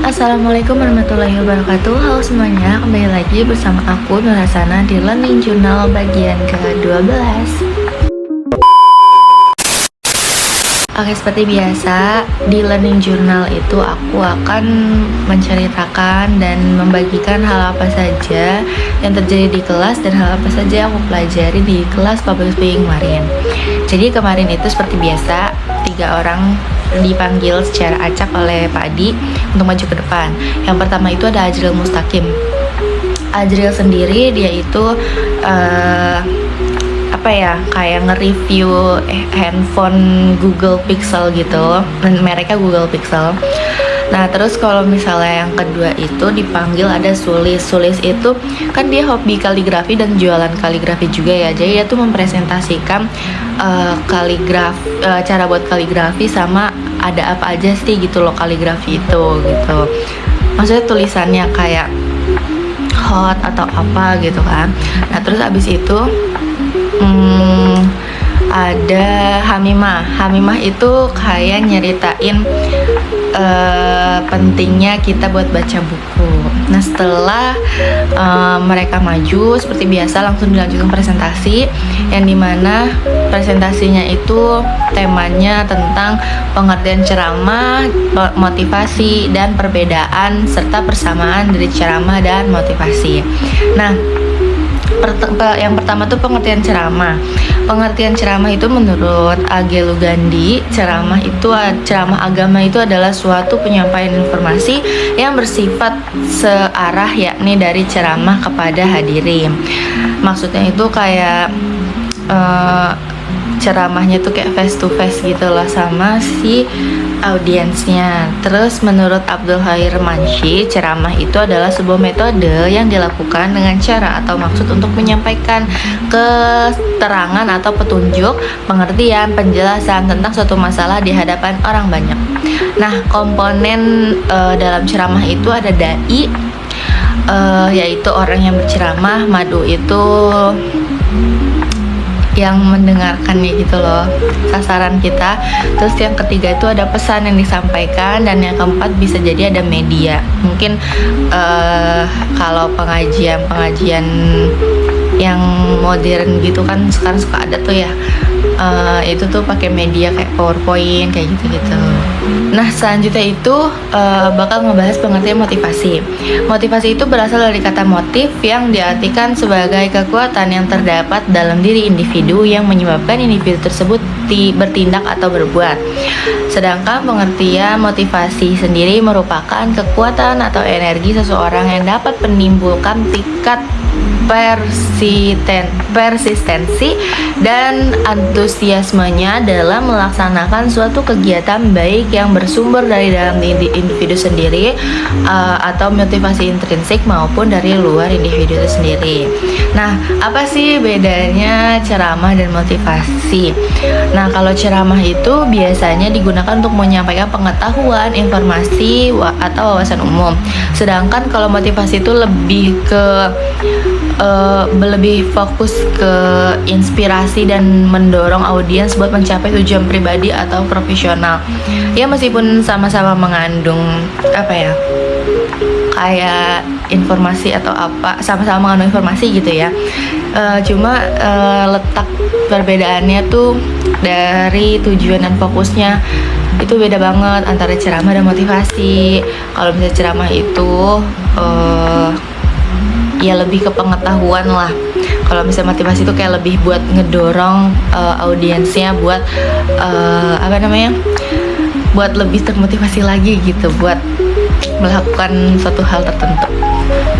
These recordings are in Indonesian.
Assalamualaikum warahmatullahi wabarakatuh. Halo semuanya, kembali lagi bersama aku Nur Hasana di Learning Journal bagian ke-12. Oke, seperti biasa di Learning Journal itu aku akan menceritakan dan membagikan hal apa saja yang terjadi di kelas dan hal apa saja yang aku pelajari di kelas public speaking kemarin. Jadi kemarin itu seperti biasa 3 orang dipanggil secara acak oleh Pak Adi untuk maju ke depan. Yang pertama itu ada Ajril Mustaqim. Ajril sendiri dia itu kayak nge-review handphone Google Pixel gitu, dan mereknya Google Pixel. Nah terus kalau misalnya yang kedua itu dipanggil ada Sulis. Sulis itu kan dia hobi kaligrafi dan jualan kaligrafi juga ya. Jadi dia tuh mempresentasikan cara buat kaligrafi sama ada apa aja sih gitu loh kaligrafi itu gitu. Maksudnya tulisannya kayak hot atau apa gitu kan. Nah terus abis itu ada Hamimah. Hamimah itu kayak nyeritain pentingnya kita buat baca buku. Nah setelah mereka maju seperti biasa langsung dilanjutkan presentasi, yang dimana presentasinya itu temanya tentang pengertian ceramah, motivasi dan perbedaan serta persamaan dari ceramah dan motivasi. Nah yang pertama tuh pengertian ceramah. Pengertian ceramah itu menurut A.G. Lugandi, ceramah agama itu adalah suatu penyampaian informasi yang bersifat searah, yakni dari ceramah kepada hadirin. Maksudnya itu kayak ceramahnya tuh kayak face to face gitu loh sama si audiensnya. Terus menurut Abdul Khair Manshi, ceramah itu adalah sebuah metode yang dilakukan dengan cara atau maksud untuk menyampaikan keterangan atau petunjuk, pengertian, penjelasan tentang suatu masalah di hadapan orang banyak. Nah komponen dalam ceramah itu ada dai, yaitu orang yang berceramah, madu itu yang mendengarkannya gitu loh, sasaran kita. Terus yang ketiga itu ada pesan yang disampaikan, dan yang keempat bisa jadi ada media. Mungkin kalau pengajian yang modern gitu kan sekarang suka ada tuh ya, itu tuh pakai media kayak PowerPoint kayak gitu-gitu. Nah selanjutnya itu bakal ngebahas pengertian motivasi. Motivasi itu berasal dari kata motif yang diartikan sebagai kekuatan yang terdapat dalam diri individu yang menyebabkan individu tersebut bertindak atau berbuat. Sedangkan pengertian motivasi sendiri merupakan kekuatan atau energi seseorang yang dapat menimbulkan tingkat persistensi dan antusiasmenya dalam melaksanakan suatu kegiatan, baik yang bersumber dari dalam individu sendiri atau motivasi intrinsik maupun dari luar individu itu sendiri. Nah, apa sih bedanya ceramah dan motivasi? Nah, kalau ceramah itu biasanya digunakan untuk menyampaikan pengetahuan, informasi, atau wawasan umum. Sedangkan kalau motivasi itu lebih fokus ke inspirasi dan mendorong audiens buat mencapai tujuan pribadi atau profesional. Ya meskipun sama-sama mengandung kayak informasi atau sama-sama mengandung informasi gitu ya. Cuma letak perbedaannya tuh dari tujuan dan fokusnya itu beda banget antara ceramah dan motivasi. Kalau misalnya ceramah itu ya lebih ke pengetahuan lah. Kalau misalnya motivasi itu kayak lebih buat ngedorong audiensnya buat buat lebih termotivasi lagi gitu, buat melakukan suatu hal tertentu.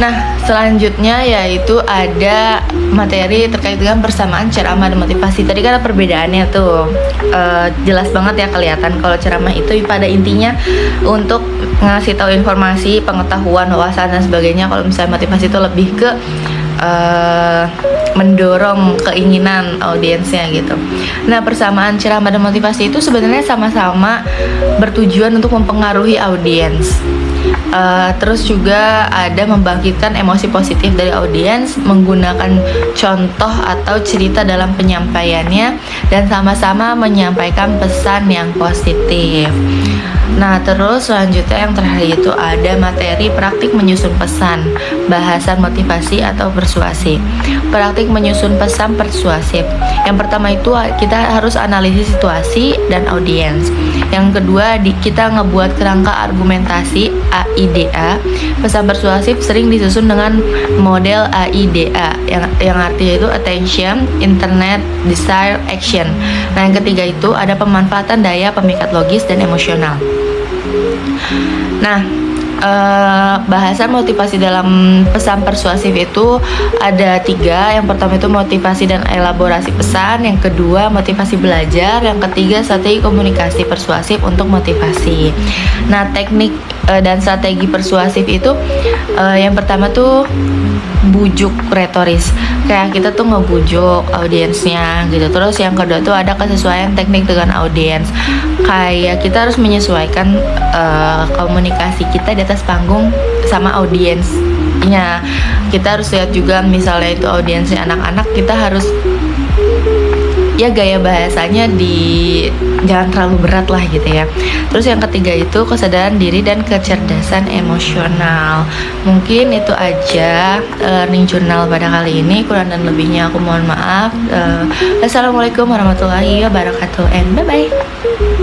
Nah selanjutnya yaitu ada materi terkait dengan persamaan ceramah dan motivasi. Tadi kan ada perbedaannya tuh, jelas banget ya kelihatan. Kalau ceramah itu pada intinya untuk ngasih tahu informasi, pengetahuan, wawasan dan sebagainya. Kalau misalnya motivasi itu lebih ke mendorong keinginan audiensnya gitu. Nah persamaan ceramah dan motivasi itu sebenarnya sama-sama bertujuan untuk mempengaruhi audiens. Terus juga ada membangkitkan emosi positif dari audiens menggunakan contoh atau cerita dalam penyampaiannya dan sama-sama menyampaikan pesan yang positif. Nah, terus selanjutnya yang terakhir itu ada materi praktik menyusun pesan, bahasan motivasi atau persuasi. Praktik menyusun pesan persuasif. Yang pertama itu kita harus analisis situasi dan audiens. Yang kedua kita ngebuat kerangka argumentasi AIDA. Pesan persuasif sering disusun dengan model AIDA yang artinya itu attention, internet, desire, action. Nah, yang ketiga itu ada pemanfaatan daya pemikat logis dan emosional. Nah, bahasan motivasi dalam pesan persuasif itu ada 3. Yang pertama itu motivasi dan elaborasi pesan, yang kedua motivasi belajar, yang ketiga strategi komunikasi persuasif untuk motivasi. Nah, teknik dan strategi persuasif itu yang pertama tuh bujuk retoris, kayak kita tuh ngebujuk audiensnya gitu. Terus yang kedua tuh ada kesesuaian teknik dengan audiens, kayak kita harus menyesuaikan komunikasi kita di atas panggung sama audiensnya. Kita harus lihat juga misalnya itu audiensnya anak-anak, kita harus ya gaya bahasanya jangan terlalu berat lah gitu ya. Terus yang ketiga itu kesadaran diri dan kecerdasan emosional. Mungkin itu aja learning journal pada kali ini. Kurang dan lebihnya aku mohon maaf. Assalamualaikum warahmatullahi wabarakatuh and bye bye.